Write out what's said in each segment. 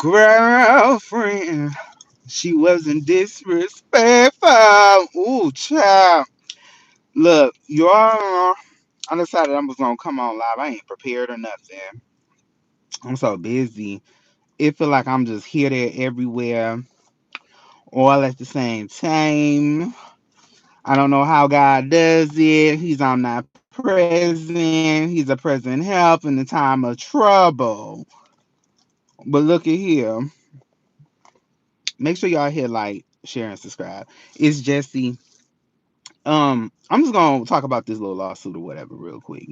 girlfriend. She wasn't disrespectful. Ooh, child. Look, y'all. I decided I was gonna come on live. I ain't prepared or nothing. I'm so busy. It feel like I'm just here, there, everywhere, all at the same time. I don't know how God does it. He's omnipresent. He's a present help in the time of trouble. But look at here. Make sure y'all hit like, share, and subscribe. It's Jesse. I'm just gonna talk about this little lawsuit or whatever real quick.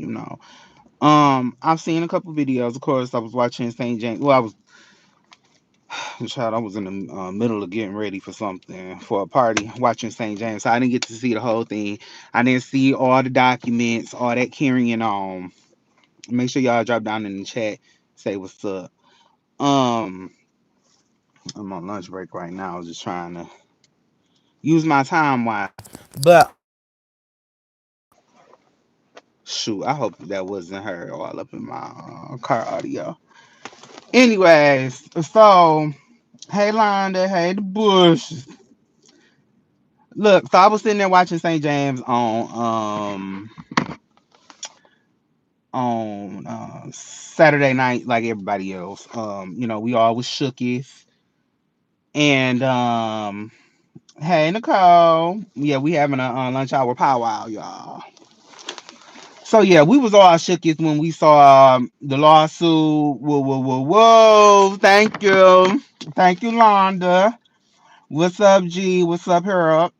I've seen a couple videos. Of course, I was watching St. James. Well, I was in the middle of getting ready for something for a party, watching St. James. So I didn't get to see the whole thing. I didn't see all the documents, all that carrying on. Make sure y'all drop down in the chat, say what's up. Um, I'm on lunch break right now, just trying to use my time wise. But shoot, I hope that wasn't her all up in my car audio. Anyways, so hey Londa, hey the Bush. Look, so I was sitting there watching St. James on Saturday night like everybody else. We all was shooketh. And hey Nicole. Yeah, we having a lunch hour powwow, y'all. So yeah, we was all shooketh when we saw the lawsuit. Whoa, whoa, whoa, whoa. Thank you. Thank you, Londa. What's up, G? What's up, Harold?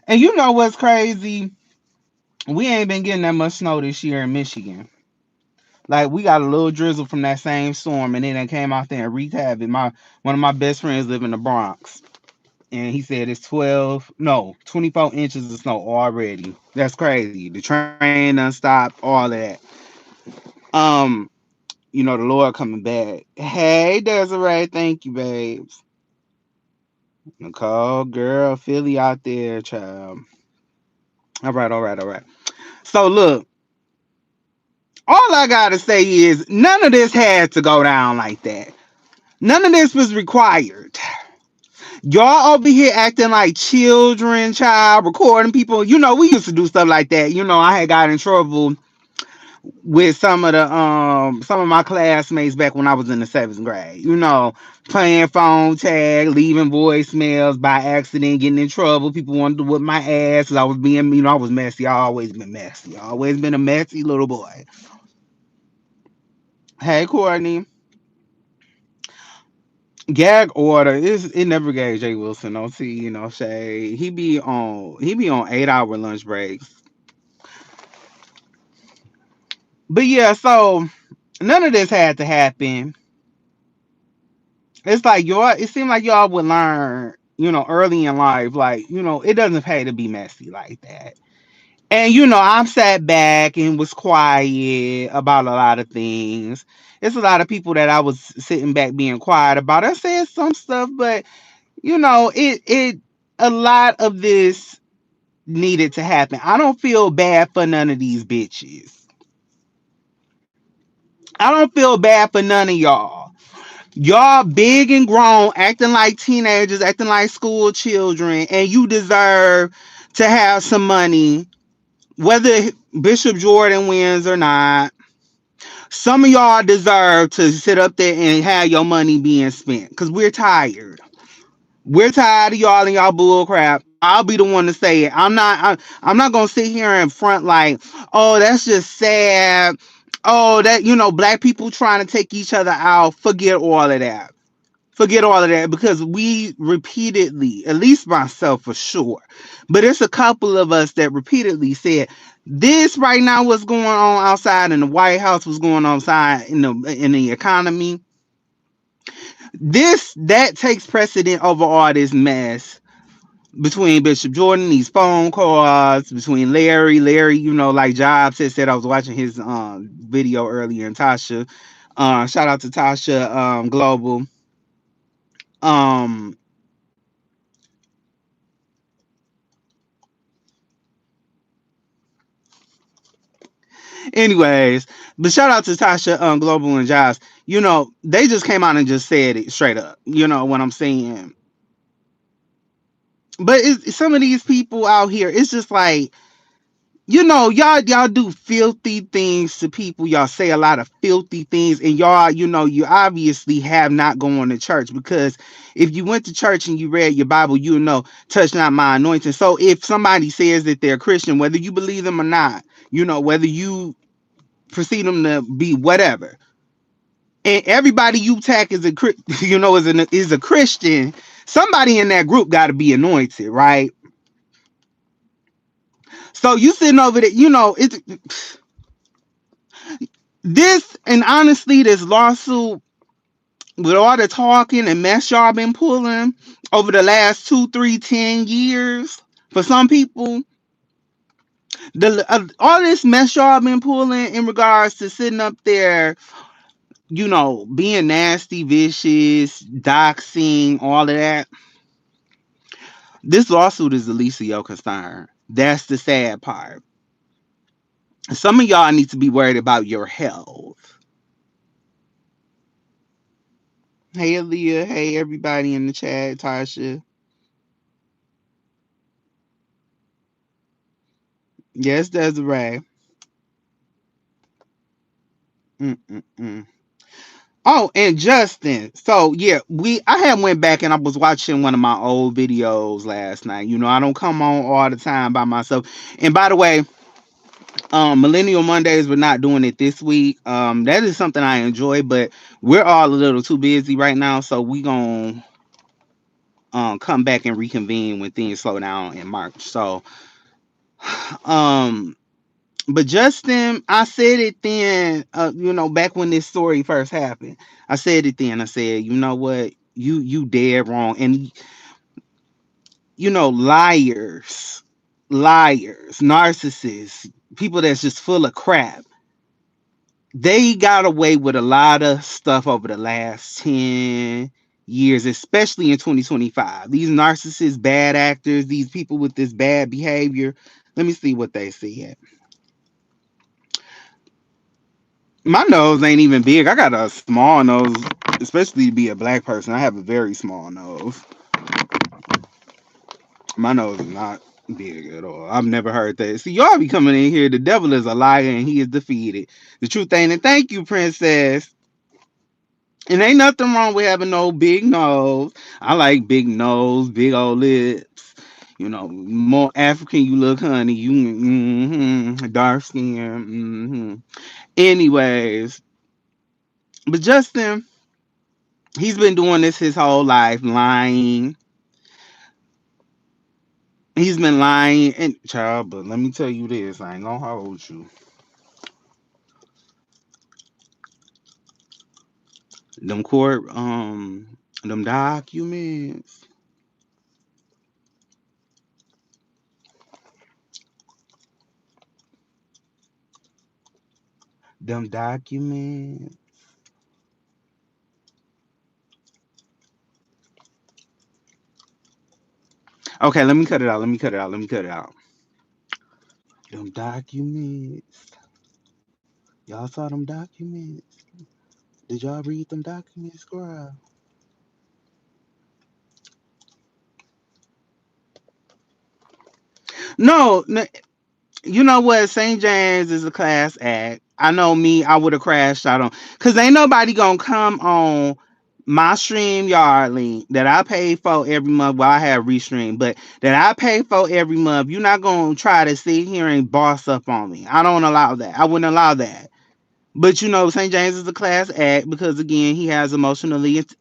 And you know what's crazy? We ain't been getting that much snow this year in Michigan. Like we got a little drizzle from that same storm, and then it came out there and wreaked havoc. One of my best friends live in the Bronx, and he said it's 24 inches of snow already. That's crazy. The train done stopped, all of that. Um, the Lord coming back. Hey, Desiree, thank you, babes. Nicole, girl, Philly out there, child. All right, all right, all right. So look, all I gotta say is none of this had to go down like that. None of this was required. Y'all over here acting like children, child, recording people. We used to do stuff like that. I had got in trouble with some of my classmates back when I was in the seventh grade. Playing phone tag, leaving voicemails by accident, getting in trouble. People wanted to whip my ass because I was being, I was messy. I always been messy. I always been a messy little boy. Hey, Courtney. Gag order is it never gave Jay Wilson no tea, shade. He be on 8-hour lunch breaks. But yeah, so none of this had to happen. It's like it seemed like y'all would learn, early in life, like, it doesn't pay to be messy like that. And I'm sat back and was quiet about a lot of things. It's a lot of people that I was sitting back being quiet about. I said some stuff, but it a lot of this needed to happen. I don't feel bad for none of these bitches. I don't feel bad for none of y'all. Y'all big and grown, acting like teenagers, acting like school children, and you deserve to have some money, whether Bishop Jordan wins or not. Some of y'all deserve to sit up there and have your money being spent because we're tired. We're tired of y'all and y'all bull crap. I'll be the one to say it. I'm not gonna sit here in front like, oh, that's just sad. Oh, that black people trying to take each other out. Forget all of that. Forget all of that because we repeatedly, at least myself for sure, but it's a couple of us that repeatedly said this right now, what's going on outside in the White House, what's going on outside in the economy. That takes precedent over all this mess between Bishop Jordan, these phone calls between Larry, like Jobs had said. I was watching his video earlier, and Tasha, shout out to Tasha Global. Um, Anyways, but shout out to Tasha, Global and Jazz. They just came out and just said it straight up. You know what I'm saying? But some of these people out here, it's just like, y'all do filthy things to people. Y'all say a lot of filthy things, and y'all, you obviously have not gone to church, because if you went to church and you read your Bible, you know, touch not my anointing. So if somebody says that they're Christian, whether you believe them or not, whether you perceive them to be whatever, and everybody you tag is is a Christian, somebody in that group got to be anointed, right? So you sitting over there, it's this, and honestly, this lawsuit, with all the talking and mess y'all been pulling over the last 2, 3, 10 years, for some people, all this mess y'all been pulling in regards to sitting up there, being nasty, vicious, doxing, all of that. This lawsuit is the least of your concern. That's the sad part. Some of y'all need to be worried about your health. Hey, Aaliyah. Hey, everybody in the chat. Tasha. Yes, Desiree. Mm-mm-mm. Oh, and Justin. So yeah, I had went back and I was watching one of my old videos last night. I don't come on all the time by myself. And by the way, Millennial Mondays, we're not doing it this week. That is something I enjoy, but we're all a little too busy right now, so we gonna come back and reconvene when things slow down in March. So um but Justin, I said it then, back when this story first happened. I said it then. I said, you know what? You dead wrong. And liars, narcissists, people that's just full of crap. They got away with a lot of stuff over the last 10 years, especially in 2025. These narcissists, bad actors, these people with this bad behavior. Let me see what they said. My nose ain't even big. I got a small nose, especially to be a black person. I have a very small nose. My nose is not big at all. I've never heard that. See, y'all be coming in here. The devil is a liar and he is defeated. The truth ain't. And thank you, princess. And ain't nothing wrong with having no big nose. I like big nose, big old lips. More African you look, honey. You dark skin. Anyways, but Justin, he's been doing this his whole life, lying. He's been lying, and child, but let me tell you this, I ain't gonna hold you. Them court, them documents, them documents. Okay, let me cut it out. Let me cut it out. Let me cut it out. Them documents. Y'all saw them documents? Did y'all read them documents, girl? No, you know what? St. James is a class act. I know me, I would have crashed out on, because ain't nobody gonna come on my stream yard link that I pay for every month. Well, I have restream, but that I pay for every month. You're not gonna try to sit here and boss up on me. I don't allow that. I wouldn't allow that. But St. James is a class act because again, he has emotional intelligence.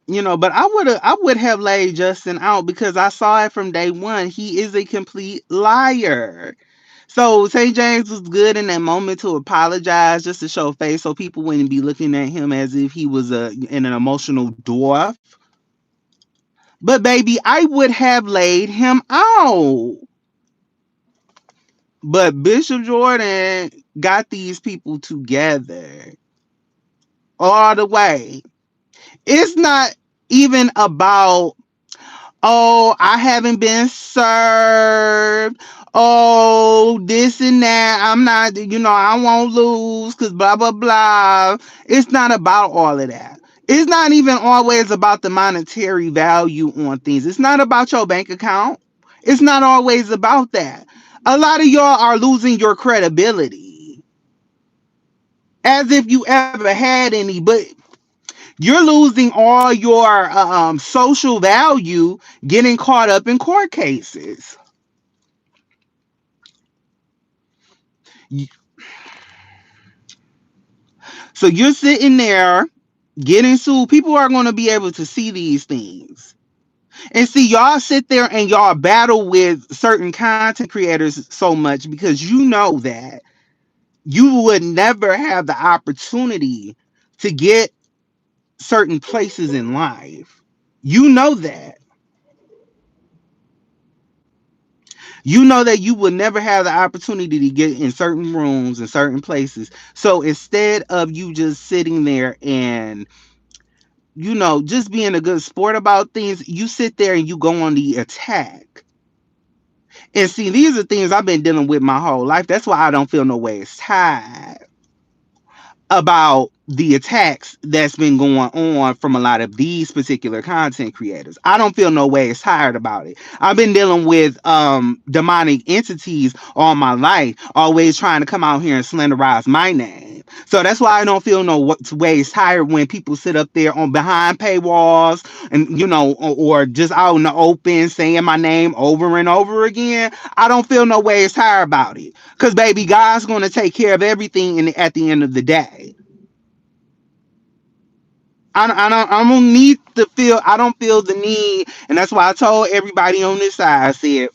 But I would have laid Justin out because I saw it from day one. He is a complete liar. So St. James was good in that moment to apologize, just to show face, so people wouldn't be looking at him as if he was an emotional dwarf. But baby, I would have laid him out. But Bishop Jordan got these people together all the way. It's not even about, oh, I haven't been served. Oh, this and that. I'm not, I won't lose because blah, blah, blah. It's not about all of that. It's not even always about the monetary value on things. It's not about your bank account. It's not always about that. A lot of y'all are losing your credibility as if you ever had any, but you're losing all your social value getting caught up in court cases. So you're sitting there getting sued. People are going to be able to see these things. And see, y'all sit there and y'all battle with certain content creators so much because you know that you would never have the opportunity to get certain places in life. You know that. You know that you will never have the opportunity to get in certain rooms and certain places. So instead of you just sitting there and, just being a good sport about things, you sit there and you go on the attack. And see, these are things I've been dealing with my whole life. That's why I don't feel no way it's tied about the attacks that's been going on from a lot of these particular content creators. I don't feel no way it's tired about it. I've been dealing with demonic entities all my life, always trying to come out here and slanderize my name. So that's why I don't feel no way it's tired when people sit up there on behind paywalls and or just out in the open saying my name over and over again. I don't feel no way it's tired about it. Because baby, God's gonna take care of everything at the end of the day. I don't need to feel. I don't feel the need, and that's why I told everybody on this side. I said,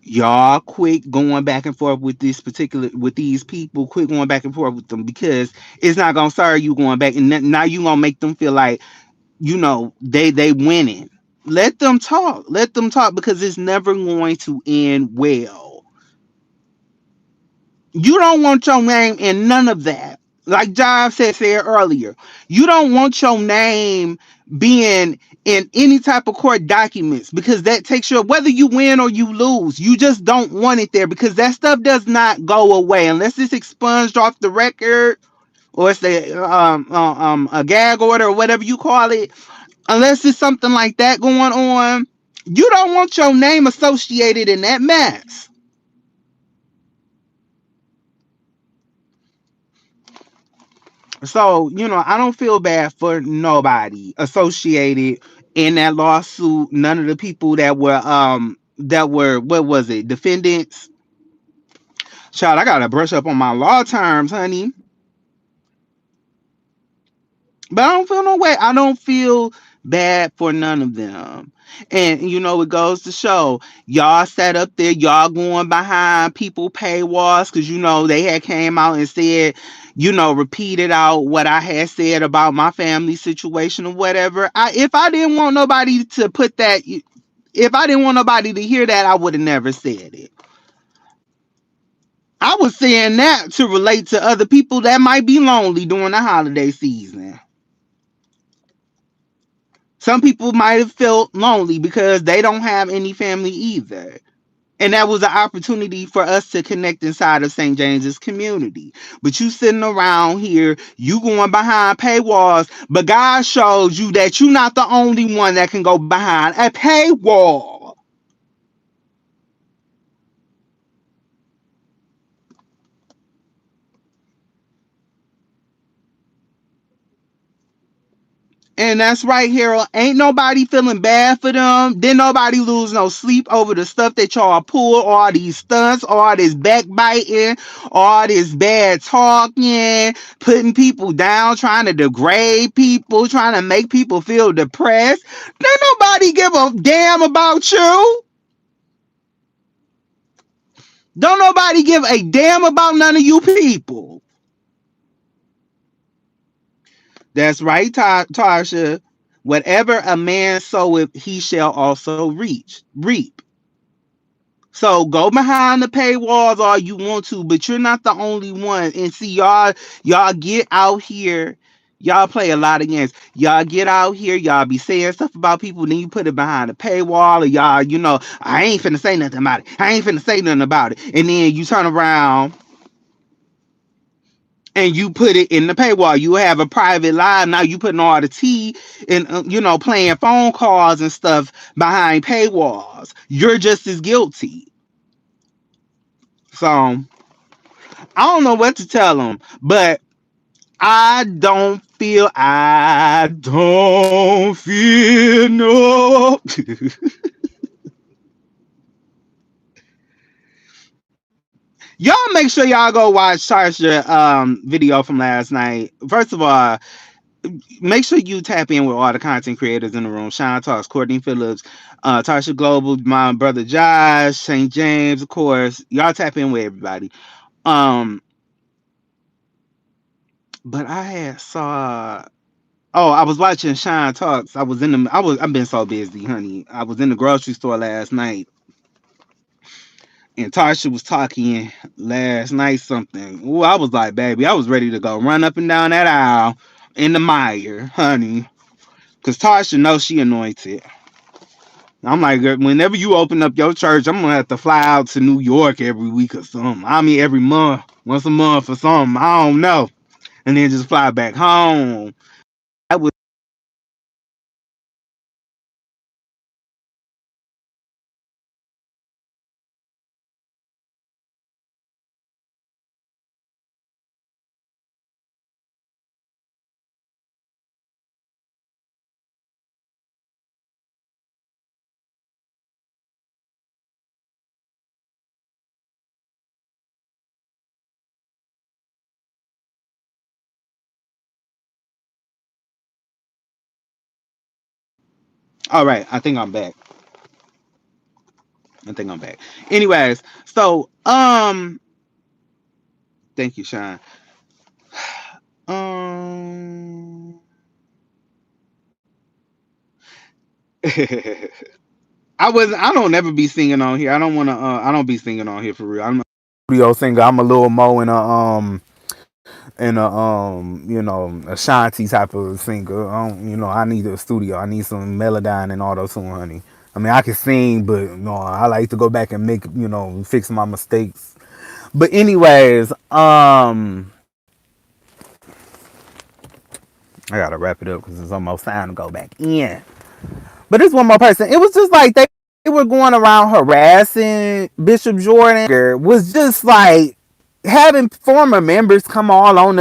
y'all quit going back and forth with these people. Quit going back and forth with them because it's not gonna serve you going back, and now you gonna make them feel like they winning. Let them talk. Let them talk because it's never going to end well. You don't want your name in none of that. Like John said earlier, you don't want your name being in any type of court documents because that takes you, whether you win or you lose, you just don't want it there because that stuff does not go away unless it's expunged off the record or it's a gag order or whatever you call it. Unless it's something like that going on, you don't want your name associated in that mess. So, I don't feel bad for nobody associated in that lawsuit. None of the people that were what was it, defendants. Child, I gotta brush up on my law terms, honey. But I don't feel no way. I don't feel bad for none of them. And it goes to show y'all sat up there, y'all going behind people paywalls because they had came out and said, repeated out what I had said about my family situation or whatever. If I didn't want nobody to put that, if I didn't want nobody to hear that, I would have never said it. I was saying that to relate to other people that might be lonely during the holiday season. Some people might have felt lonely because they don't have any family either. And that was an opportunity for us to connect inside of St. James's community. But you sitting around here, you going behind paywalls, but God shows you that you're not the only one that can go behind a paywall. And that's right, Harold. Ain't nobody feeling bad for them. Didn't nobody lose no sleep over the stuff that y'all pull, all these stunts, all this backbiting, all this bad talking, putting people down, trying to degrade people, trying to make people feel depressed. Didn't nobody give a damn about you. Don't nobody give a damn about none of you people. That's right, Tarsha. Whatever a man soweth, he shall also reap. So go behind the paywalls all you want to, but you're not the only one. And see, y'all get out here. Y'all play a lot of games. Y'all get out here, y'all be saying stuff about people, then you put it behind a paywall, or y'all, I ain't finna say nothing about it. I ain't finna say nothing about it. And then you turn around and you put it in the paywall. You have a private live. Now you putting all the tea and, playing phone calls and stuff behind paywalls. You're just as guilty. So I don't know what to tell them, but I don't feel no. Y'all make sure y'all go watch Tarsha video from last night. First of all, make sure you tap in with all the content creators in the room. Sean Talks, Courtney Phillips, Tarsha Global, my brother Josh, St. James, of course. Y'all tap in with everybody. Um, but I had saw I was watching Shine Talks. I've been so busy, honey. I was in the grocery store last night and Tarsha was talking last night something. Ooh, I was like, baby, I was ready to go run up and down that aisle in the mire, honey. Cause Tarsha knows she anointed. I'm like, whenever you open up your church, I'm gonna have to fly out to New York every week or something. I mean every month, once a month or something. I don't know. And then just fly back home. I was all right. I think I'm back. Anyways, so thank you, Sean. Um, I don't ever be singing on here. I don't wanna. I don't be singing on here for real. I'm a studio singer. I'm a little mo in a Ashanti type of singer. I need a studio. I need some Melodyne and auto tune, honey. I mean, I can sing, but I like to go back and fix my mistakes. But anyways, I gotta wrap it up because it's almost time to go back in. But this one more person. It was just like they were going around harassing Bishop Jordan. Was just like having former members come all on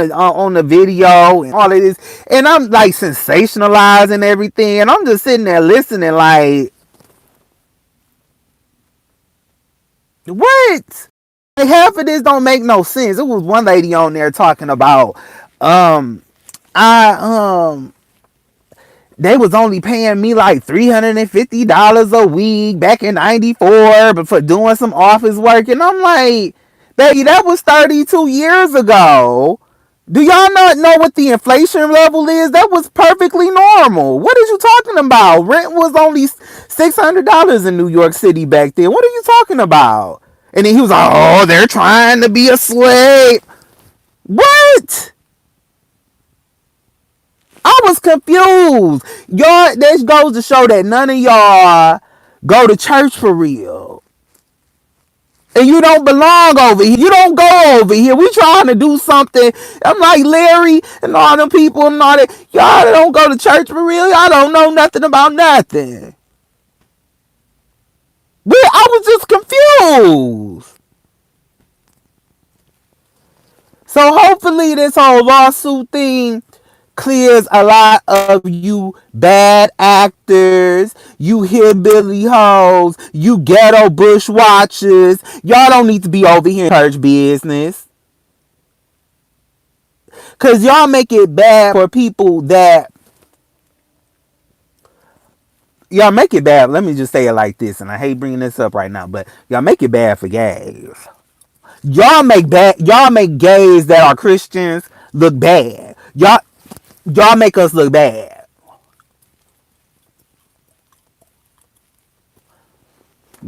the video and all of this, and I'm like sensationalizing everything, and I'm just sitting there listening like, what? Like half of this don't make no sense. It was one lady on there talking about, um, I they was only paying me like $350 a week back in '94, but for doing some office work, and I'm like, baby, that was 32 years ago. Do y'all not know what the inflation level is? That was perfectly normal. What are you talking about? Rent was only $600 in New York City back then. What are you talking about? And then he was like, oh, they're trying to be a slave. What? I was confused. Y'all, this goes to show that none of y'all go to church for real. And you don't belong over here. You don't go over here. We trying to do something. I'm like Larry and all them people and all that. Y'all don't go to church for real. Y'all don't know nothing about nothing. I was just confused. So hopefully this whole lawsuit thing clears a lot of you bad actors, you hillbilly hoes, you ghetto bushwatchers. Y'all don't need to be over here in church business. Cause y'all make it bad for people that y'all make it bad. Let me just say it like this, and I hate bringing this up right now, but y'all make it bad for gays. Y'all make gays that are Christians look bad. Y'all make us look bad.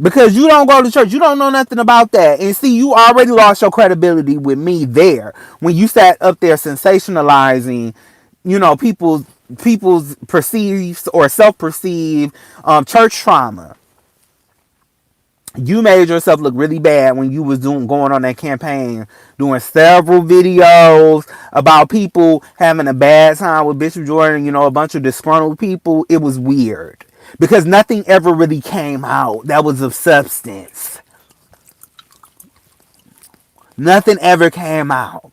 Because you don't go to church. You don't know nothing about that. And see, you already lost your credibility with me there when you sat up there sensationalizing people's perceived or self-perceived church trauma. You made yourself look really bad when you was going on that campaign, doing several videos about people having a bad time with Bishop Jordan, a bunch of disgruntled people. It was weird because nothing ever really came out that was of substance. Nothing ever came out.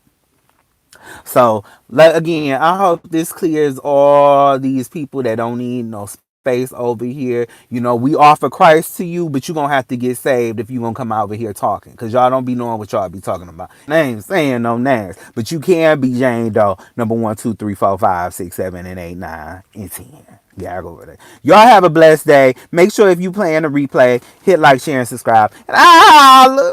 So, again, I hope this clears all these people that don't need no space over here. We offer Christ to you, but you're going to have to get saved if you're going to come over here talking. Because y'all don't be knowing what y'all be talking about. And I ain't saying no names. But you can be Jane Doe, number 1, 2, 3, 4, 5, 6, 7, and 8, 9, and 10. Yeah, I go over there. Y'all have a blessed day. Make sure if you playing the replay, hit like, share, and subscribe. And holla!